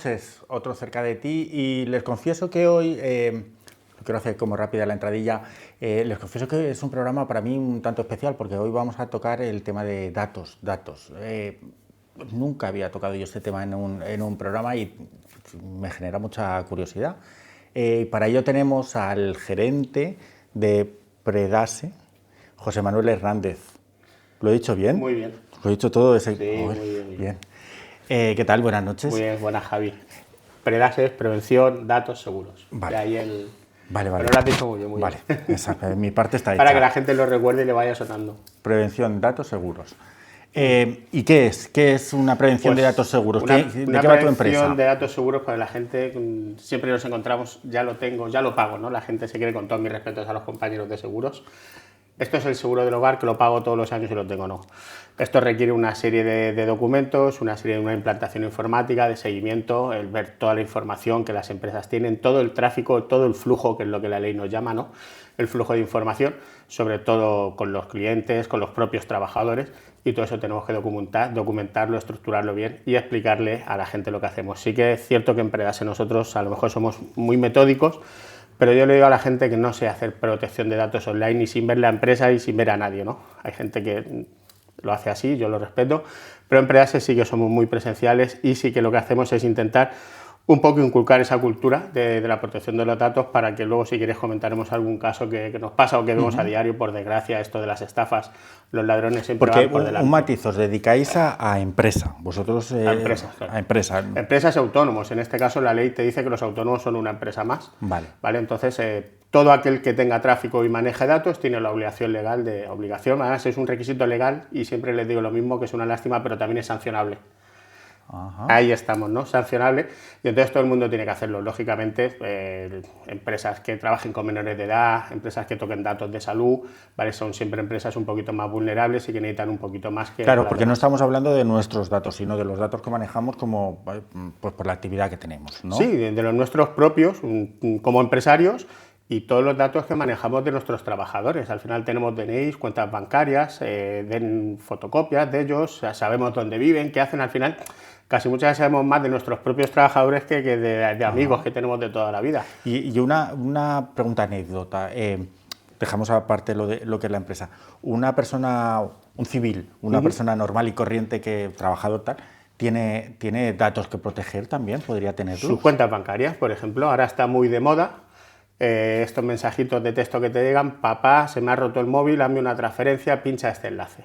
noches, otro cerca de ti, y les confieso que hoy, quiero hacer como rápida la entradilla, les confieso que es un programa para mí un tanto especial, porque hoy vamos a tocar el tema de datos. Nunca había tocado yo este tema en un programa y me genera mucha curiosidad. Para ello tenemos al gerente de Predase, José Manuel Hernández. ¿Lo he dicho bien? Muy bien. ¿Lo he dicho todo? Sí, muy bien. ¿Qué tal? Buenas noches. Muy bien, buenas, Javi. Predase es prevención, datos, seguros. Vale. De ahí el... Vale. Pero lo has dicho muy bien, muy vale. bien. Exacto, mi parte está hecha. Para que la gente lo recuerde y le vaya sonando. Prevención, datos seguros. ¿Y qué es? ¿Qué es una prevención de datos seguros? ¿De qué va tu empresa? Prevención de datos seguros para la gente, siempre nos encontramos, ya lo tengo, ya lo pago, ¿no? La gente se quiere, con todos mis respetos a los compañeros de seguros. Esto es el seguro del hogar, que lo pago todos los años y lo tengo, no. Esto requiere una serie de documentos, una implantación informática, de seguimiento, el ver toda la información que las empresas tienen, todo el tráfico, todo el flujo, que es lo que la ley nos llama, ¿no? El flujo de información, sobre todo con los clientes, con los propios trabajadores, y todo eso tenemos que documentarlo, estructurarlo bien y explicarle a la gente lo que hacemos. Sí que es cierto que en Predase nosotros a lo mejor somos muy metódicos, pero yo le digo a la gente que no sé hacer protección de datos online y sin ver la empresa y sin ver a nadie, ¿no? Hay gente que lo hace así, yo lo respeto, pero en Predase sí que somos muy presenciales y sí que lo que hacemos es intentar un poco inculcar esa cultura de la protección de los datos, para que luego, si quieres, comentaremos algún caso que nos pasa o que vemos a diario. Por desgracia, esto de las estafas, los ladrones siempre van por delante. Un matiz, os dedicáis a empresa, vosotros a empresas, claro. A empresa. Empresas autónomos, en este caso la ley te dice que los autónomos son una empresa más. Vale. Entonces, todo aquel que tenga tráfico y maneje datos tiene la obligación legal además es un requisito legal, y siempre les digo lo mismo, que es una lástima, pero también es sancionable. Ajá. Ahí estamos, ¿no? Sancionable, y entonces todo el mundo tiene que hacerlo. Lógicamente, empresas que trabajen con menores de edad, empresas que toquen datos de salud, ¿vale? Son siempre empresas un poquito más vulnerables y que necesitan un poquito más que... Claro, porque no estamos hablando de nuestros datos, sino de los datos que manejamos como, pues, por la actividad que tenemos, ¿no? Sí, de los nuestros propios, como empresarios, y todos los datos que manejamos de nuestros trabajadores. Al final tenemos DNIs, cuentas bancarias, fotocopias de ellos, sabemos dónde viven, qué hacen. Al final, casi muchas veces sabemos más de nuestros propios trabajadores que de amigos que tenemos de toda la vida. Y una pregunta anécdota, dejamos aparte lo que es la empresa. Una persona, un civil, una persona normal y corriente, que trabajador tal, ¿tiene datos que proteger también? ¿Podría tenerlos? Sus cuentas bancarias, por ejemplo, ahora está muy de moda. Estos mensajitos de texto que te digan: papá, se me ha roto el móvil, hazme una transferencia, pincha este enlace.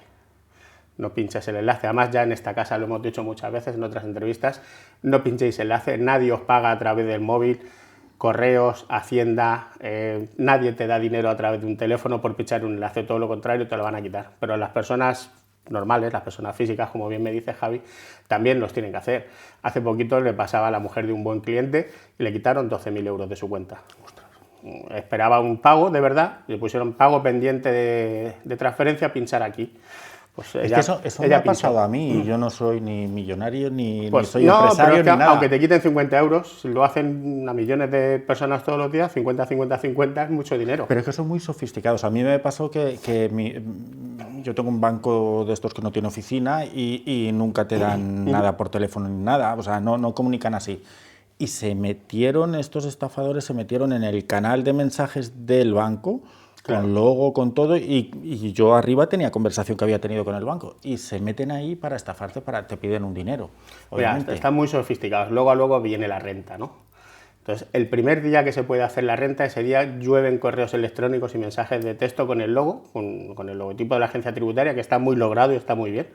No pinches el enlace. Además, ya en esta casa lo hemos dicho muchas veces en otras entrevistas: no pinchéis enlace, nadie os paga a través del móvil, correos, Hacienda, nadie te da dinero a través de un teléfono por pinchar un enlace, todo lo contrario, te lo van a quitar. Pero las personas normales, las personas físicas, como bien me dice Javi, también los tienen que hacer. Hace poquito le pasaba a la mujer de un buen cliente y le quitaron 12.000 euros de su cuenta. Esperaba un pago de verdad, le pusieron pago pendiente de transferencia, pinchar aquí. Pues ella, es que eso me ha pasado a mí, yo no soy ni millonario, ni soy empresario, pero ni nada. Aunque te quiten 50 euros, si lo hacen a millones de personas todos los días, 50, 50, 50 es mucho dinero. Pero es que son muy sofisticados. A mí me pasó que yo tengo un banco de estos que no tiene oficina y nunca te dan nada por teléfono ni nada, o sea, no comunican así. Y estos estafadores se metieron en el canal de mensajes del banco, claro, con logo, con todo, y yo arriba tenía conversación que había tenido con el banco, y se meten ahí para estafarte, te piden un dinero, obviamente. Mira, están muy sofisticados. Luego viene la renta, ¿no? Entonces, el primer día que se puede hacer la renta, ese día llueven correos electrónicos y mensajes de texto con el logo, con el logotipo de la agencia tributaria, que está muy logrado y está muy bien,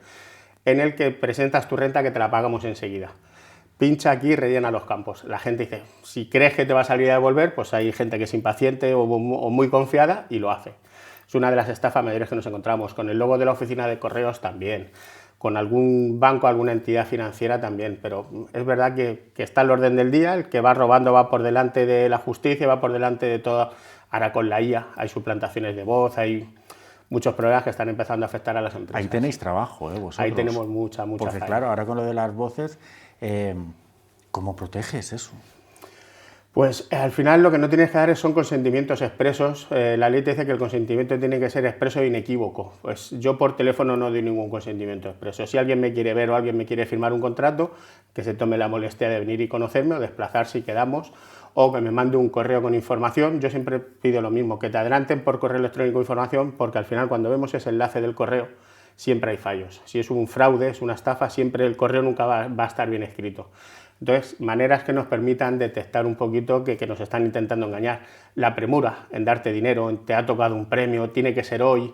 en el que presentas tu renta, que te la pagamos enseguida. Pincha aquí y rellena los campos. La gente dice: si crees que te va a salir a devolver, pues hay gente que es impaciente o muy confiada y lo hace. Es una de las estafas mayores que nos encontramos. Con el logo de la oficina de correos también, con algún banco, alguna entidad financiera también, pero es verdad que está el orden del día, el que va robando va por delante de la justicia, va por delante de todo. Ahora con la IA hay suplantaciones de voz, hay muchos problemas que están empezando a afectar a las empresas. Ahí tenéis trabajo, vosotros. Ahí tenemos mucha Porque faena. Claro, ahora con lo de las voces, ¿cómo proteges eso? Pues al final lo que no tienes que dar son consentimientos expresos. La ley te dice que el consentimiento tiene que ser expreso e inequívoco. Pues yo por teléfono no doy ningún consentimiento expreso. Si alguien me quiere ver o alguien me quiere firmar un contrato, que se tome la molestia de venir y conocerme o desplazarse y quedamos, o que me mande un correo con información. Yo siempre pido lo mismo, que te adelanten por correo electrónico información, porque al final cuando vemos ese enlace del correo siempre hay fallos. Si es un fraude, es una estafa, siempre el correo nunca va a estar bien escrito. Entonces, maneras que nos permitan detectar un poquito que nos están intentando engañar. La premura en darte dinero, te ha tocado un premio, tiene que ser hoy.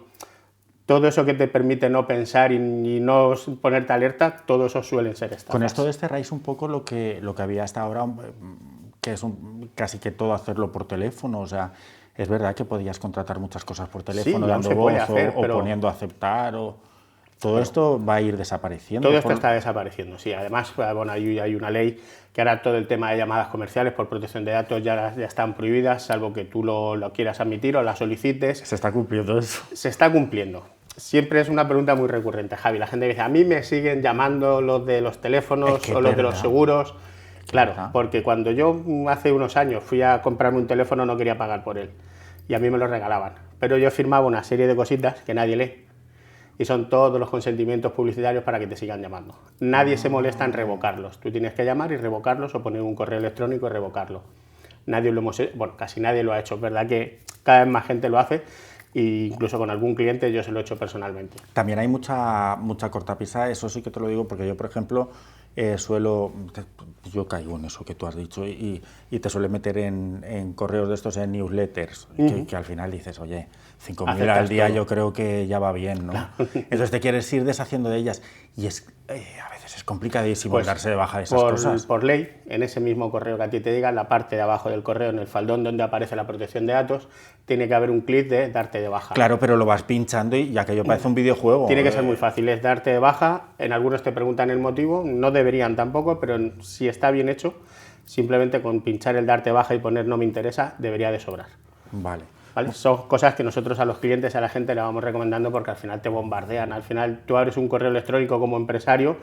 Todo eso que te permite no pensar y no ponerte alerta, todo eso suelen ser estafas. Con esto desterráis un poco lo que había hasta ahora, que es casi que todo hacerlo por teléfono. O sea, es verdad que podías contratar muchas cosas por teléfono, sí, dando voz o poniendo aceptar o... Todo esto va a ir desapareciendo. Todo esto está desapareciendo, sí. Además, bueno, hay una ley que ahora todo el tema de llamadas comerciales por protección de datos ya están prohibidas, salvo que tú lo quieras admitir o las solicites. ¿Se está cumpliendo eso? Se está cumpliendo. Siempre es una pregunta muy recurrente, Javi. La gente dice, a mí me siguen llamando los de los teléfonos o los de los seguros. Claro, porque cuando yo hace unos años fui a comprarme un teléfono no quería pagar por él y a mí me lo regalaban. Pero yo firmaba una serie de cositas que nadie lee. Y son todos los consentimientos publicitarios para que te sigan llamando. Nadie se molesta en revocarlos. Tú tienes que llamar y revocarlos o poner un correo electrónico y revocarlo. Nadie lo hemos hecho, bueno, casi nadie lo ha hecho. Es verdad que cada vez más gente lo hace e incluso con algún cliente yo se lo he hecho personalmente. También hay mucha cortapisa, eso sí que te lo digo, porque yo, por ejemplo, yo caigo en eso que tú has dicho y te suele meter en correos de estos, en newsletters, que al final dices, oye, 5.000 al día todo. Yo creo que ya va bien, ¿no? Claro. Entonces te quieres ir deshaciendo de ellas y a veces es complicadísimo pues, darse de baja de esas cosas. Por ley, en ese mismo correo que a ti te diga, en la parte de abajo del correo, en el faldón donde aparece la protección de datos, tiene que haber un clic de darte de baja. Claro, pero lo vas pinchando y ya que yo parece un videojuego. Tiene que ser muy fácil, es darte de baja. En algunos te preguntan el motivo, no deberían tampoco, pero si está bien hecho, simplemente con pinchar el darte de baja y poner no me interesa, debería de sobrar. Vale. ¿Vale? Son cosas que nosotros a los clientes, a la gente le vamos recomendando porque al final te bombardean. Al final tú abres un correo electrónico como empresario,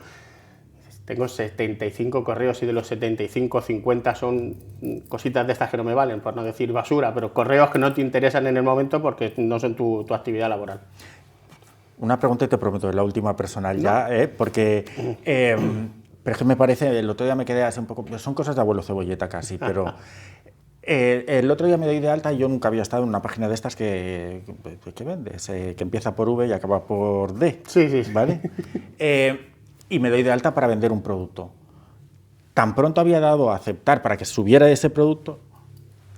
tengo 75 correos y de los 75, 50 son cositas de estas que no me valen, por no decir basura, pero correos que no te interesan en el momento porque no son tu actividad laboral. Una pregunta y te prometo, es la última personal ya, porque... pero es que me parece, el otro día me quedé así un poco... Son cosas de abuelo cebolleta casi, pero... el otro día me doy de alta y yo nunca había estado en una página de estas que vendes, que empieza por V y acaba por D. Sí. ¿Vale? Y me doy de alta para vender un producto. Tan pronto había dado a aceptar para que subiera ese producto,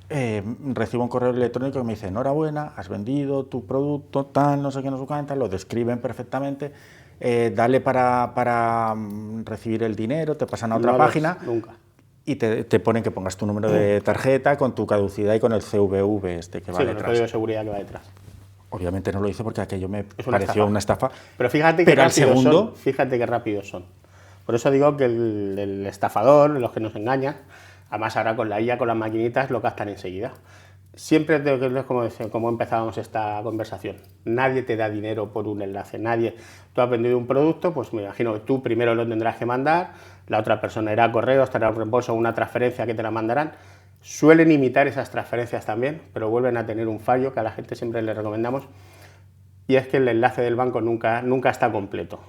recibo un correo electrónico que me dice, enhorabuena, has vendido tu producto, tal, no sé qué, no sé cuánto, lo describen perfectamente, dale para recibir el dinero, te pasan a otra página. Nunca. Y te ponen que pongas tu número de tarjeta con tu caducidad y con el CVV que va detrás. El código de seguridad que va detrás. Obviamente no lo hice porque aquello me pareció una estafa. Pero fíjate que rápidos son. Fíjate que rápidos son. Por eso digo que el estafador, los que nos engañan, además ahora con la IA, con las maquinitas, lo captan enseguida. Siempre tengo que ver como empezábamos esta conversación. Nadie te da dinero por un enlace. Nadie. Tú has vendido un producto, pues me imagino que tú primero lo tendrás que mandar, la otra persona irá a correo, estará un reembolso o una transferencia que te la mandarán. Suelen imitar esas transferencias también, pero vuelven a tener un fallo que a la gente siempre le recomendamos, y es que el enlace del banco nunca está completo.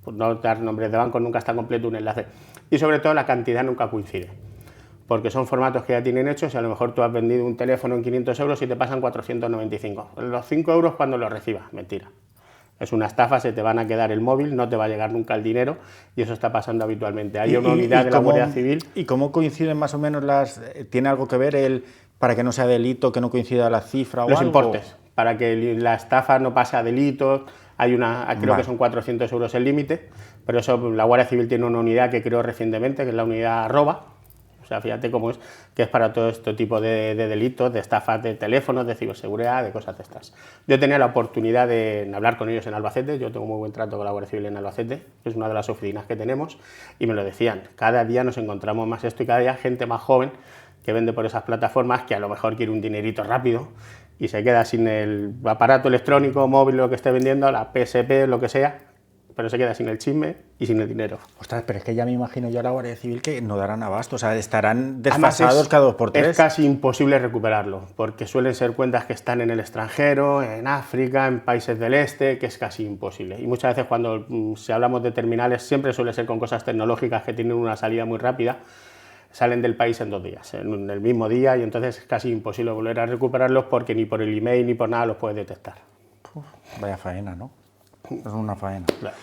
Por no dar nombres de banco, nunca está completo un enlace. Y sobre todo la cantidad nunca coincide, porque son formatos que ya tienen hechos y a lo mejor tú has vendido un teléfono en 500 euros y te pasan 495. Los 5 euros cuando los recibas, mentira. Es una estafa, se te van a quedar el móvil, no te va a llegar nunca el dinero y eso está pasando habitualmente. Hay una unidad de la Guardia Civil. ¿Y cómo coinciden más o menos las...? ¿Tiene algo que ver para que no sea delito, que no coincida la cifra o algo? Los importes, para que la estafa no pase a delitos. Creo que son 400 euros el límite, pero eso la Guardia Civil tiene una unidad que creó recientemente, que es la unidad @. O sea, fíjate cómo es, que es para todo este tipo de delitos, de estafas de teléfonos, de ciberseguridad, de cosas de estas. Yo tenía la oportunidad de hablar con ellos en Albacete, yo tengo muy buen trato con la Guardia Civil en Albacete, que es una de las oficinas que tenemos, y me lo decían, cada día nos encontramos más esto y cada día gente más joven que vende por esas plataformas que a lo mejor quiere un dinerito rápido y se queda sin el aparato electrónico, móvil, lo que esté vendiendo, la PSP, lo que sea, pero se queda sin el chisme y sin el dinero. Ostras, pero es que ya me imagino yo a la Guardia Civil que no darán abasto, o sea, estarán Además, desfasados cada 2 por 3. Es casi imposible recuperarlo, porque suelen ser cuentas que están en el extranjero, en África, en países del este, que es casi imposible. Y muchas veces cuando si hablamos de terminales, siempre suele ser con cosas tecnológicas que tienen una salida muy rápida, salen del país en 2 días, en el mismo día, y entonces es casi imposible volver a recuperarlos porque ni por el email ni por nada los puedes detectar. Uf, vaya faena, ¿no? Es una faena. Claro.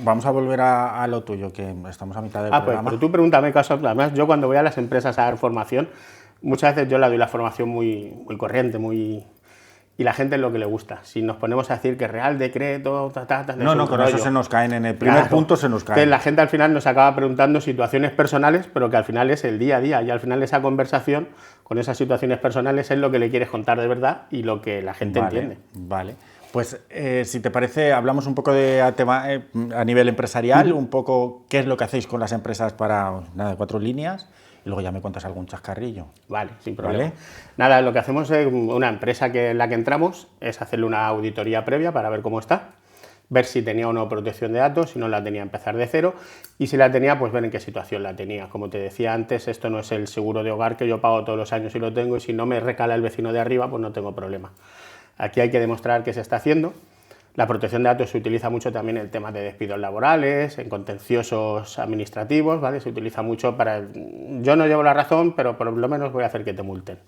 Vamos a volver a lo tuyo, que estamos a mitad del programa. Pues, pero tú pregúntame casos. Además, yo cuando voy a las empresas a dar formación, muchas veces yo le doy la formación muy corriente, y la gente es lo que le gusta. Si nos ponemos a decir que Real Decreto... No, con eso se nos caen, en el primer punto se nos caen. Entonces, la gente al final nos acaba preguntando situaciones personales, pero que al final es el día a día, y al final esa conversación con esas situaciones personales es lo que le quieres contar de verdad y lo que la gente entiende. Vale. Pues si te parece, hablamos un poco de tema a nivel empresarial, un poco qué es lo que hacéis con las empresas para, nada, 4 líneas, y luego ya me cuentas algún chascarrillo. Vale, sin problema. ¿Vale? Nada, lo que hacemos es una empresa en la que entramos es hacerle una auditoría previa para ver cómo está, ver si tenía o no protección de datos, si no la tenía, empezar de cero, y si la tenía, pues ver en qué situación la tenía. Como te decía antes, esto no es el seguro de hogar que yo pago todos los años y lo tengo, y si no me recala el vecino de arriba, pues no tengo problema. Aquí hay que demostrar que se está haciendo. La protección de datos se utiliza mucho también en temas de despidos laborales, en contenciosos administrativos, ¿vale? Se utiliza mucho para... Yo no llevo la razón, pero por lo menos voy a hacer que te multen.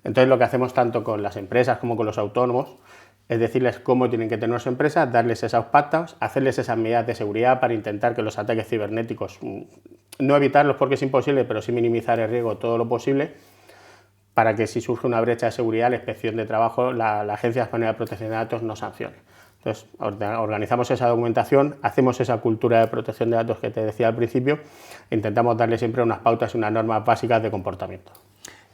Entonces, lo que hacemos tanto con las empresas como con los autónomos es decirles cómo tienen que tener su empresa, darles esos pactos, hacerles esas medidas de seguridad para intentar que los ataques cibernéticos, no evitarlos porque es imposible, pero sí minimizar el riesgo todo lo posible, para que si surge una brecha de seguridad, la Inspección de Trabajo, la Agencia Española de Protección de Datos no sancione. Entonces, organizamos esa documentación, hacemos esa cultura de protección de datos que te decía al principio, e intentamos darle siempre unas pautas y unas normas básicas de comportamiento.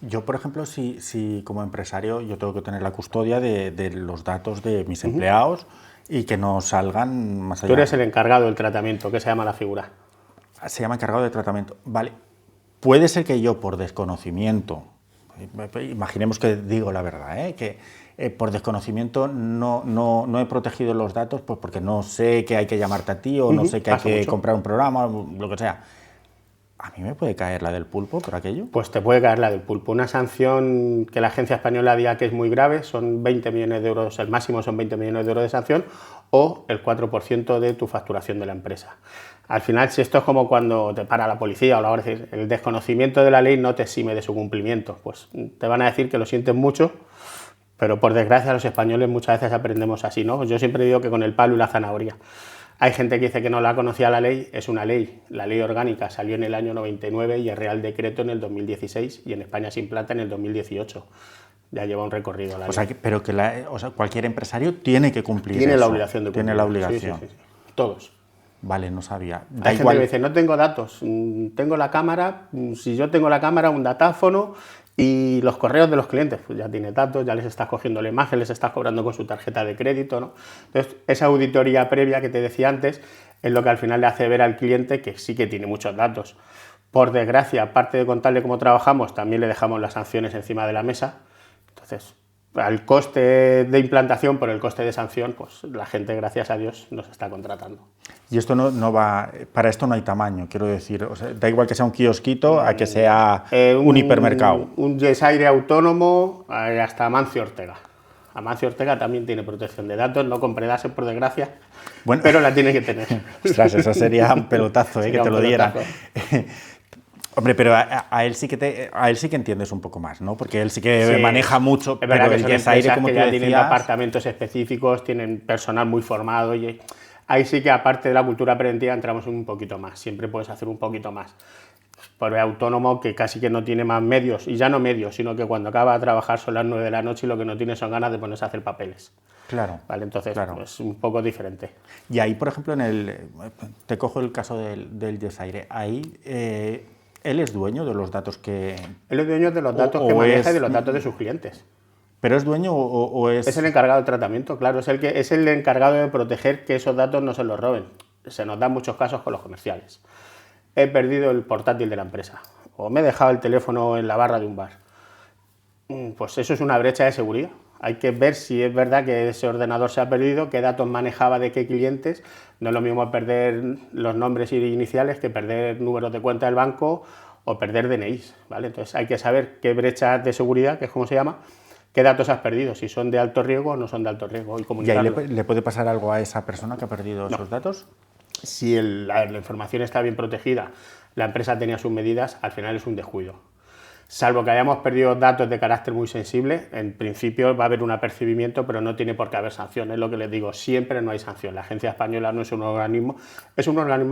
Yo, por ejemplo, si como empresario yo tengo que tener la custodia de los datos de mis empleados y que no salgan más allá. Tú eres el encargado del tratamiento, que se llama la figura. Se llama encargado de tratamiento. Vale. Puede ser que yo, por desconocimiento, imaginemos que digo la verdad, que por desconocimiento no he protegido los datos, pues porque no sé que hay que llamarte a ti o no sé que hay que comprar un programa, lo que sea. ¿A mí me puede caer la del pulpo por aquello? Pues te puede caer la del pulpo. Una sanción que la agencia española diga que es muy grave, son 20 millones de euros, el máximo son 20 millones de euros de sanción, o el 4% de tu facturación de la empresa. Al final, si esto es como cuando te para la policía o la Guardia Civil, el desconocimiento de la ley no te exime de su cumplimiento. Pues te van a decir que lo sienten mucho, pero por desgracia los españoles muchas veces aprendemos así, ¿no? Yo siempre digo que con el palo y la zanahoria. Hay gente que dice que no la conocía la ley, es una ley. La ley orgánica salió en el año 99 y el Real Decreto en el 2016 y en España se implanta en el 2018. Ya lleva un recorrido la ley. Pero que cualquier empresario tiene que cumplir Tiene eso. la obligación de cumplir. Tiene la obligación. Sí. Todos. Vale, no sabía. Hay gente que dice, no tengo datos, tengo la cámara, si yo tengo la cámara, un datáfono y los correos de los clientes, pues ya tiene datos, ya les estás cogiendo la imagen, les estás cobrando con su tarjeta de crédito, ¿no? Entonces, esa auditoría previa que te decía antes es lo que al final le hace ver al cliente que sí que tiene muchos datos. Por desgracia, aparte de contarle cómo trabajamos, también le dejamos las sanciones encima de la mesa. Entonces, al coste de implantación por el coste de sanción, pues la gente, gracias a Dios, nos está contratando. Y esto no va, para esto no hay tamaño, quiero decir, o sea, da igual que sea un kiosquito a que sea un hipermercado. Un Yesaire autónomo hasta Amancio Ortega. Amancio Ortega también tiene protección de datos, no con Predase, por desgracia, bueno, pero la tiene que tener. Ostras, eso sería un pelotazo, que te lo dieran. Hombre, pero a él sí que entiendes un poco más, ¿no? Porque él sí que maneja mucho, es verdad, pero el Yesaire, como que tú ya decías, tienen apartamentos específicos, tienen personal muy formado y ahí sí que aparte de la cultura preventiva entramos un poquito más, siempre puedes hacer un poquito más. Por el autónomo que casi que no tiene más medios, y ya no medios, sino que cuando acaba de trabajar son las 9 de la noche y lo que no tiene son ganas de ponerse a hacer papeles. Claro. Vale, entonces claro. Es un poco diferente. Y ahí, por ejemplo, te cojo el caso del Yesaire, ahí él es dueño de los datos que... Él es dueño de los datos que maneja y de los datos de sus clientes. ¿Pero es dueño o es...? Es el encargado del tratamiento, claro, es el encargado de proteger que esos datos no se los roben. Se nos dan muchos casos con los comerciales. He perdido el portátil de la empresa o me he dejado el teléfono en la barra de un bar. Pues eso es una brecha de seguridad. Hay que ver si es verdad que ese ordenador se ha perdido, qué datos manejaba de qué clientes. No es lo mismo perder los nombres iniciales que perder números de cuenta del banco o perder DNIs, ¿vale? Entonces hay que saber qué brechas de seguridad, que es como se llama, qué datos has perdido, si son de alto riesgo o no son de alto riesgo, y comunicarlo. ¿Y ahí le puede pasar algo a esa persona que ha perdido esos datos? Si la información está bien protegida, la empresa tenía sus medidas, al final es un descuido. Salvo que hayamos perdido datos de carácter muy sensible, en principio va a haber un apercibimiento, pero no tiene por qué haber sanción. Es lo que les digo, siempre no hay sanción. La Agencia Española no es un organismo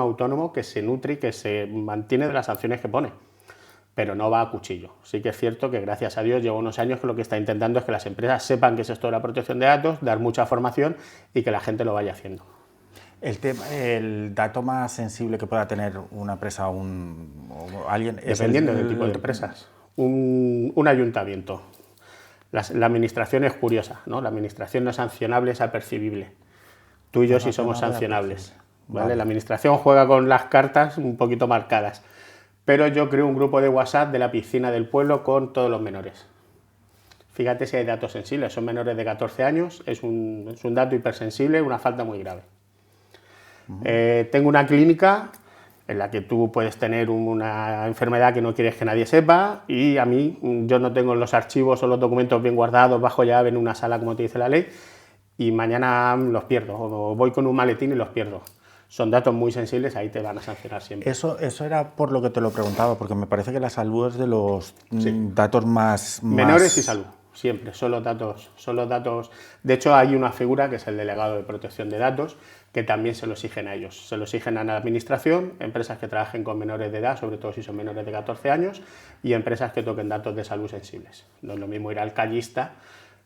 autónomo que se nutre y que se mantiene de las sanciones que pone, pero no va a cuchillo. Sí que es cierto que, gracias a Dios, lleva unos años que lo que está intentando es que las empresas sepan que es esto de la protección de datos, dar mucha formación y que la gente lo vaya haciendo. El dato más sensible que pueda tener una empresa o alguien... Dependiendo del tipo de empresas. Un ayuntamiento. La administración es curiosa, ¿no? La administración no es sancionable, es apercibible. Tú y yo sí somos sancionables, ¿vale? La administración juega con las cartas un poquito marcadas, pero yo creo un grupo de WhatsApp de la piscina del pueblo con todos los menores. Fíjate si hay datos sensibles, son menores de 14 años, es un dato hipersensible, una falta muy grave. Tengo una clínica en la que tú puedes tener una enfermedad que no quieres que nadie sepa, y a mí, yo no tengo los archivos o los documentos bien guardados bajo llave en una sala como te dice la ley, y mañana los pierdo, o voy con un maletín y los pierdo. Son datos muy sensibles, ahí te van a sancionar siempre. Eso era por lo que te lo preguntaba, porque me parece que la salud es de los datos más... Menores y salud, siempre, son los datos. De hecho, hay una figura que es el delegado de protección de datos, que también se lo exigen a ellos. Se lo exigen a la administración, empresas que trabajen con menores de edad, sobre todo si son menores de 14 años, y empresas que toquen datos de salud sensibles. No es lo mismo ir al callista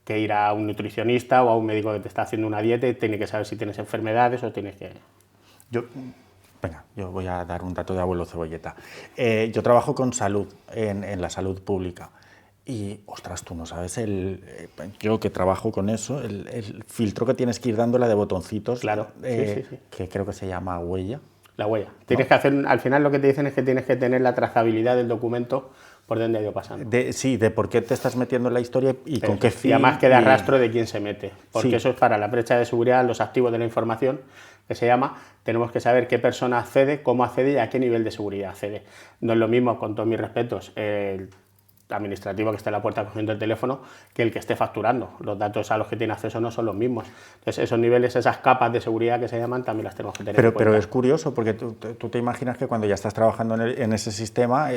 que ir a un nutricionista o a un médico que te está haciendo una dieta y tiene que saber si tienes enfermedades o tienes que... Yo voy a dar un dato de abuelo cebolleta. Yo trabajo con salud, en la salud pública. Y, ostras, tú no sabes, yo que trabajo con eso, el filtro que tienes que ir dándole de botoncitos, claro, sí. que creo que se llama huella. La huella. Tienes que hacer, al final lo que te dicen es que tienes que tener la trazabilidad del documento por donde ha ido pasando. De por qué te estás metiendo en la historia y con qué fin. Y además queda rastro de quién se mete, porque eso es para la brecha de seguridad, los activos de la información, que se llama, tenemos que saber qué persona accede, cómo accede y a qué nivel de seguridad accede. No es lo mismo, con todos mis respetos, el administrativo que esté en la puerta cogiendo el teléfono que el que esté facturando. Los datos a los que tiene acceso no son los mismos. Entonces, esos niveles, esas capas de seguridad que se llaman, también las tenemos que tener en cuenta. Pero es curioso, porque tú te imaginas que cuando ya estás trabajando en ese sistema,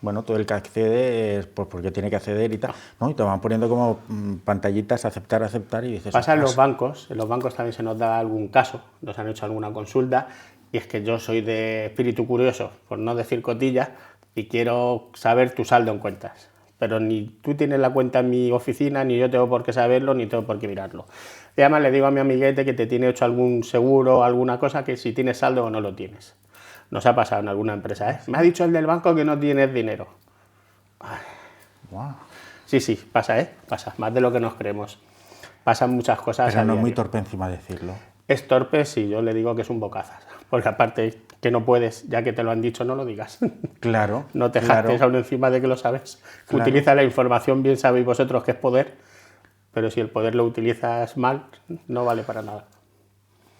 bueno, todo el que accede es porque tiene que acceder y tal, ¿no? Y te van poniendo como pantallitas, aceptar, y dices... Pasa en los bancos también se nos da algún caso, nos han hecho alguna consulta, y es que yo soy de espíritu curioso, por no decir cotilla, y quiero saber tu saldo en cuentas. Pero ni tú tienes la cuenta en mi oficina, ni yo tengo por qué saberlo, ni tengo por qué mirarlo. Y además le digo a mi amiguete que te tiene hecho algún seguro o alguna cosa, que si tienes saldo o no lo tienes. Nos ha pasado en alguna empresa, ¿eh? Me ha dicho el del banco que no tienes dinero. Wow. Sí, pasa, pasa, más de lo que nos creemos. Pasan muchas cosas. Pero no es muy torpe encima decirlo. Es torpe, sí, yo le digo que es un bocazas. Porque aparte que no puedes, ya que te lo han dicho, no lo digas. Claro. No te jactes aún encima de que lo sabes. Claro. Utiliza la información, bien sabéis vosotros que es poder, pero si el poder lo utilizas mal, no vale para nada.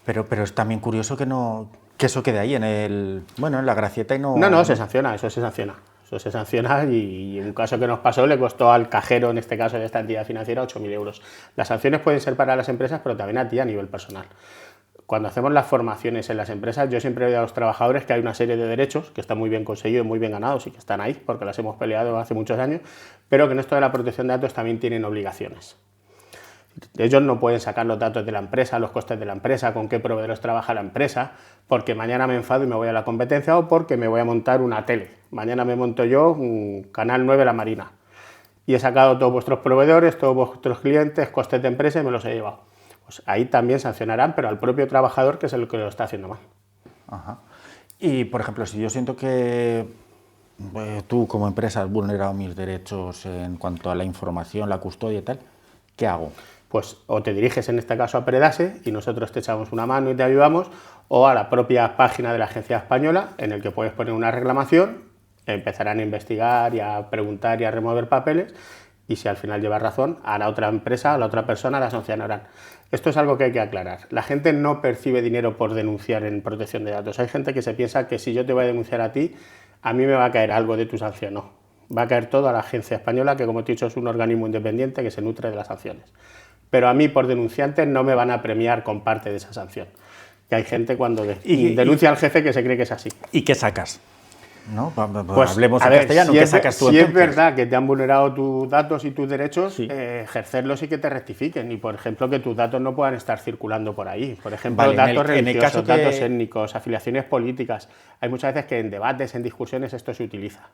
Pero es también curioso que eso quede ahí en la gracieta y no... No, se sanciona, eso se sanciona. Eso se sanciona y en un caso que nos pasó le costó al cajero, en este caso de esta entidad financiera, 8.000 euros. Las sanciones pueden ser para las empresas, pero también a ti a nivel personal. Cuando hacemos las formaciones en las empresas, yo siempre digo a los trabajadores que hay una serie de derechos que están muy bien conseguidos, muy bien ganados y que están ahí porque las hemos peleado hace muchos años, pero que en esto de la protección de datos también tienen obligaciones. Ellos no pueden sacar los datos de la empresa, los costes de la empresa, con qué proveedores trabaja la empresa, porque mañana me enfado y me voy a la competencia o porque me voy a montar una tele. Mañana me monto yo un Canal 9 La Marina y he sacado todos vuestros proveedores, todos vuestros clientes, costes de empresa y me los he llevado. Pues ahí también sancionarán, pero al propio trabajador, que es el que lo está haciendo mal. Ajá. Y, por ejemplo, si yo siento que tú como empresa has vulnerado mis derechos en cuanto a la información, la custodia y tal, ¿qué hago? Pues o te diriges en este caso a Predase y nosotros te echamos una mano y te ayudamos, o a la propia página de la Agencia Española, en el que puedes poner una reclamación, empezarán a investigar y a preguntar y a remover papeles, y si al final lleva razón, a la otra empresa, a la otra persona la sancionarán. Esto es algo que hay que aclarar. La gente no percibe dinero por denunciar en protección de datos. Hay gente que se piensa que si yo te voy a denunciar a ti, a mí me va a caer algo de tu sanción. No, va a caer todo a la agencia española, que como te he dicho es un organismo independiente que se nutre de las sanciones. Pero a mí por denunciante no me van a premiar con parte de esa sanción. Que hay gente cuando denuncia al jefe que se cree que es así. ¿Y qué sacas? ¿No? Pues, hablemos en castellano, ¿qué sacas tú si entonces? es verdad que te han vulnerado tus datos y tus derechos, Sí. ejercerlos y que te rectifiquen. Y, por ejemplo, que tus datos no puedan estar circulando por ahí. Por ejemplo, Vale, datos en el religiosos, caso que- datos étnicos, afiliaciones políticas. Hay muchas veces que en debates, en discusiones, esto se utiliza.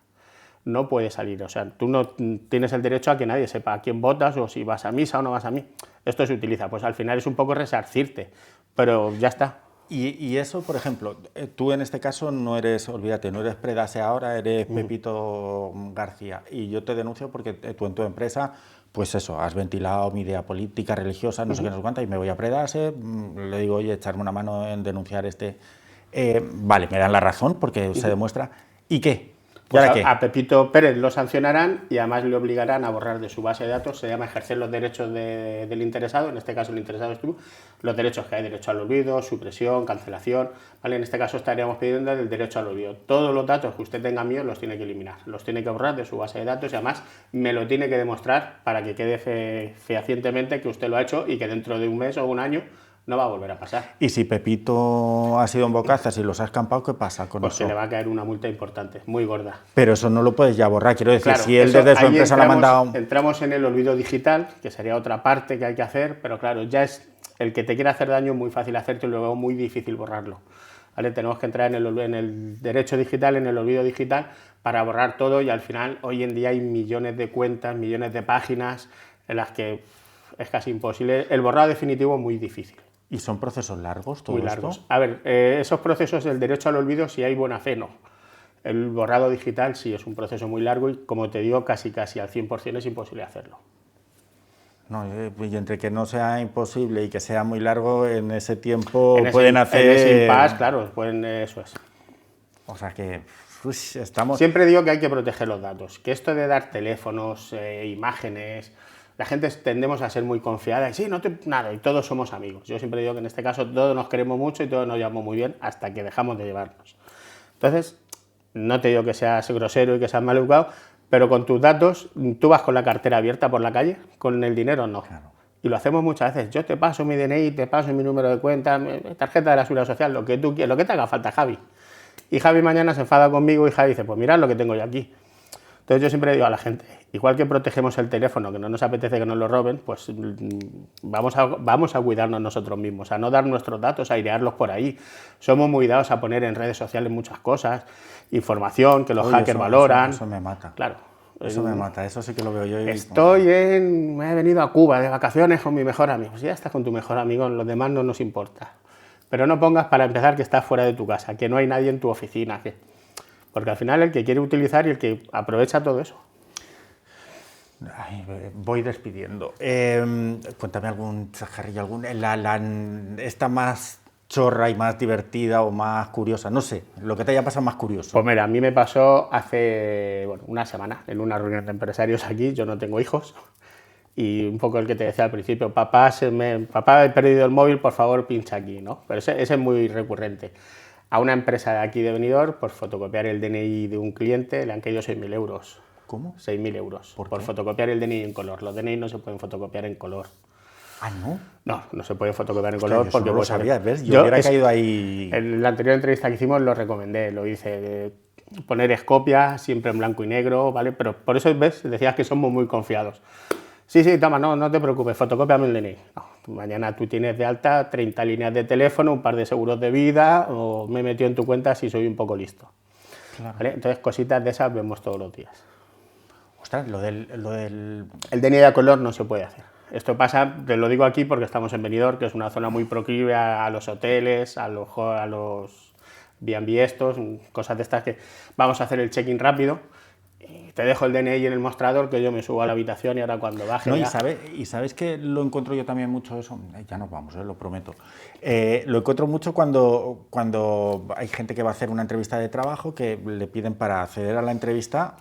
No puede salir. O sea, tú no tienes el derecho a que nadie sepa a quién votas o si vas a misa o no vas a mí. Esto se utiliza. Pues al final es un poco resarcirte. Pero ya está. Y eso, por ejemplo, tú en este caso no eres, olvídate, no eres Predase ahora, eres Pepito García. Y yo te denuncio porque tú en tu empresa, pues eso, has ventilado mi idea política, religiosa, no sé qué, no sé cuánta, y me voy a Predase, le digo, oye, echarme una mano en denunciar este. Vale, me dan la razón porque se demuestra. ¿Y qué? ¿Y Pues ahora qué? a Pepito Pérez lo sancionarán y además le obligarán a borrar de su base de datos, se llama ejercer los derechos del interesado, en este caso el interesado es tú, los derechos que hay, derecho al olvido, supresión, cancelación, ¿vale? En este caso estaríamos pidiendo el derecho al olvido. Todos los datos que usted tenga míos los tiene que eliminar, los tiene que borrar de su base de datos y además me lo tiene que demostrar para que quede fehacientemente que usted lo ha hecho y que dentro de un mes o un año no va a volver a pasar. Y si Pepito ha sido en bocazas y los ha escampado, ¿qué pasa con Pues eso? se le va a caer una multa importante, muy gorda. Pero eso no lo puedes ya borrar, quiero decir, Claro, si él eso, desde su ahí empresa lo ha mandado... entramos en el olvido digital, que sería otra parte que hay que hacer, pero claro, ya es el que te quiere hacer daño, muy fácil hacerte y luego muy difícil borrarlo. ¿Vale? Tenemos que entrar en el derecho digital, en el olvido digital, para borrar todo y al final hoy en día hay millones de cuentas, millones de páginas en las que es casi imposible. El borrado definitivo es muy difícil. ¿Y son procesos largos todo Muy esto? largos. A ver, esos procesos del derecho al olvido, si hay buena fe, no. El borrado digital sí es un proceso muy largo y, como te digo, casi al 100% es imposible hacerlo. No, y entre que no sea imposible y que sea muy largo, en ese tiempo En pueden hacer... ese impasse, claro, eso es. O sea que estamos... Siempre digo que hay que proteger los datos, que esto de dar teléfonos, imágenes, la gente tendemos a ser muy confiada y sí, nada, y todos somos amigos. Yo siempre digo que en este caso todos nos queremos mucho y todos nos llevamos muy bien hasta que dejamos de llevarnos. Entonces, no te digo que seas grosero y que seas mal educado, pero con tus datos, tú vas con la cartera abierta por la calle, con el dinero no. Claro. Y lo hacemos muchas veces. Yo te paso mi DNI, te paso mi número de cuenta, mi tarjeta de la Seguridad Social, lo que tú quieras, lo que te haga falta, Javi. Y Javi mañana se enfada conmigo y Javi dice, pues mirad lo que tengo yo aquí. Entonces yo siempre digo a la gente, igual que protegemos el teléfono, que no nos apetece que nos lo roben, pues vamos a cuidarnos nosotros mismos, a no dar nuestros datos, a airearlos por ahí. Somos muy dados a poner en redes sociales muchas cosas, información que los hackers valoran. Eso me mata. Claro. Eso me mata, eso sí que lo veo yo. Me he venido a Cuba de vacaciones con mi mejor amigo. Si ya estás con tu mejor amigo, los demás no nos importa. Pero no pongas para empezar que estás fuera de tu casa, que no hay nadie en tu oficina, porque al final el que quiere utilizar y el que aprovecha todo eso. Ay, voy despidiendo. Cuéntame algún chajarrillo, esta más chorra y más divertida o más curiosa, no sé, lo que te haya pasado más curioso. Pues mira, a mí me pasó hace una semana en una reunión de empresarios aquí, yo no tengo hijos, y un poco el que te decía al principio, papá, he perdido el móvil, por favor pincha aquí, ¿no? Pero ese es muy recurrente. A una empresa de aquí de Benidorm, por fotocopiar el DNI de un cliente, le han caído 6.000 euros. ¿Cómo? 6.000 euros ¿Por fotocopiar el DNI en color. Los DNI no se pueden fotocopiar en color. Ah, ¿no? No se puede fotocopiar en Hostia, color yo porque no lo pues, sabía, ¿ves? Yo hubiera caído ahí... En la anterior entrevista que hicimos lo recomendé, lo hice, poner escopia, siempre en blanco y negro, ¿vale? Pero por eso, ¿ves? Decías que somos muy confiados. Sí, toma, no te preocupes, fotocópiame el DNI. No, mañana tú tienes de alta 30 líneas de teléfono, un par de seguros de vida, o me he metido en tu cuenta si soy un poco listo. Claro. ¿Vale? Entonces, cositas de esas vemos todos los días. Ostras, lo del... El DNI a color no se puede hacer. Esto pasa, te lo digo aquí porque estamos en Benidorm, que es una zona muy proclive a los hoteles, a los B&B estos, cosas de estas que vamos a hacer el check-in rápido. te dejo el DNI en el mostrador, que yo me subo a la habitación y ahora cuando baje... No, ya... y sabes que lo encuentro yo también mucho eso, ya nos vamos, lo prometo. Lo encuentro mucho cuando hay gente que va a hacer una entrevista de trabajo que le piden para acceder a la entrevista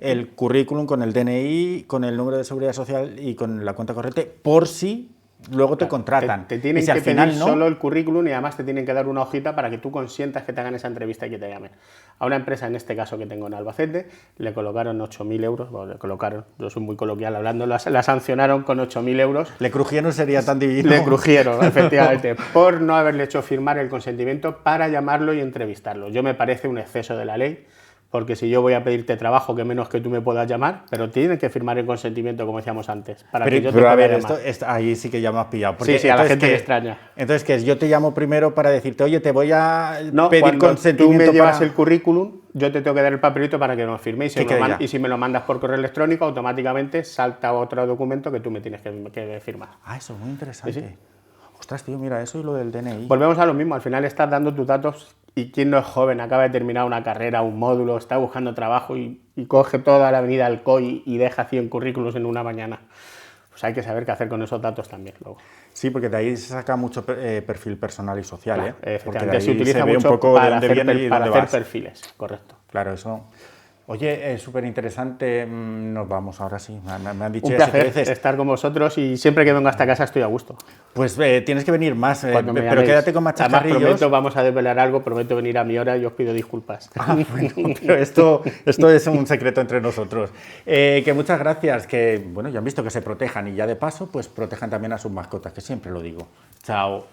el currículum con el DNI, con el número de seguridad social y con la cuenta corriente, por si luego te contratan. Te tienen y si que al final pedir solo el currículum y además te tienen que dar una hojita para que tú consientas que te hagan esa entrevista y que te llamen. A una empresa, en este caso que tengo en Albacete, le colocaron 8.000 euros, bueno, le colocaron, yo soy muy coloquial hablando, la sancionaron con 8.000 euros. Le crujieron sería tan divino. Le crujieron, efectivamente, por no haberle hecho firmar el consentimiento para llamarlo y entrevistarlo. Yo me parece un exceso de la ley, porque si yo voy a pedirte trabajo, que menos que tú me puedas llamar, pero tienen que firmar el consentimiento, como decíamos antes, para que yo te pueda llamar. Ahí sí que ya me has pillado. Sí, sí, a la gente le extraña. Entonces, ¿qué es? Yo te llamo primero para decirte, oye, te voy a pedir consentimiento. Tú me llevas el currículum, yo te tengo que dar el papelito para que nos firméis y si me lo mandas por correo electrónico, automáticamente salta otro documento que tú me tienes que firmar. Ah, eso es muy interesante. ¿Sí, sí? Ostras, tío, mira, eso y lo del DNI. Volvemos a lo mismo, al final estás dando tus datos y quien no es joven, acaba de terminar una carrera, un módulo, está buscando trabajo y coge toda la avenida Alcoy y deja 100 currículos en una mañana. Pues hay que saber qué hacer con esos datos también luego. Sí, porque de ahí se saca mucho perfil personal y social, claro, porque de ahí se utiliza se ve mucho un poco para de dónde viene y para dónde hacer vas. perfiles, correcto. Claro, eso... Oye, es súper interesante, nos vamos ahora sí, me han dicho un ya placer 7 veces. Estar con vosotros y siempre que vengo a esta casa estoy a gusto. Pues tienes que venir más, pero llaméis. quédate con más chascarrillos. Además, prometo, vamos a desvelar algo, prometo venir a mi hora y os pido disculpas. Bueno, pero esto es un secreto entre nosotros. Que muchas gracias, que bueno, ya han visto que se protejan y ya de paso, pues protejan también a sus mascotas, que siempre lo digo. Chao.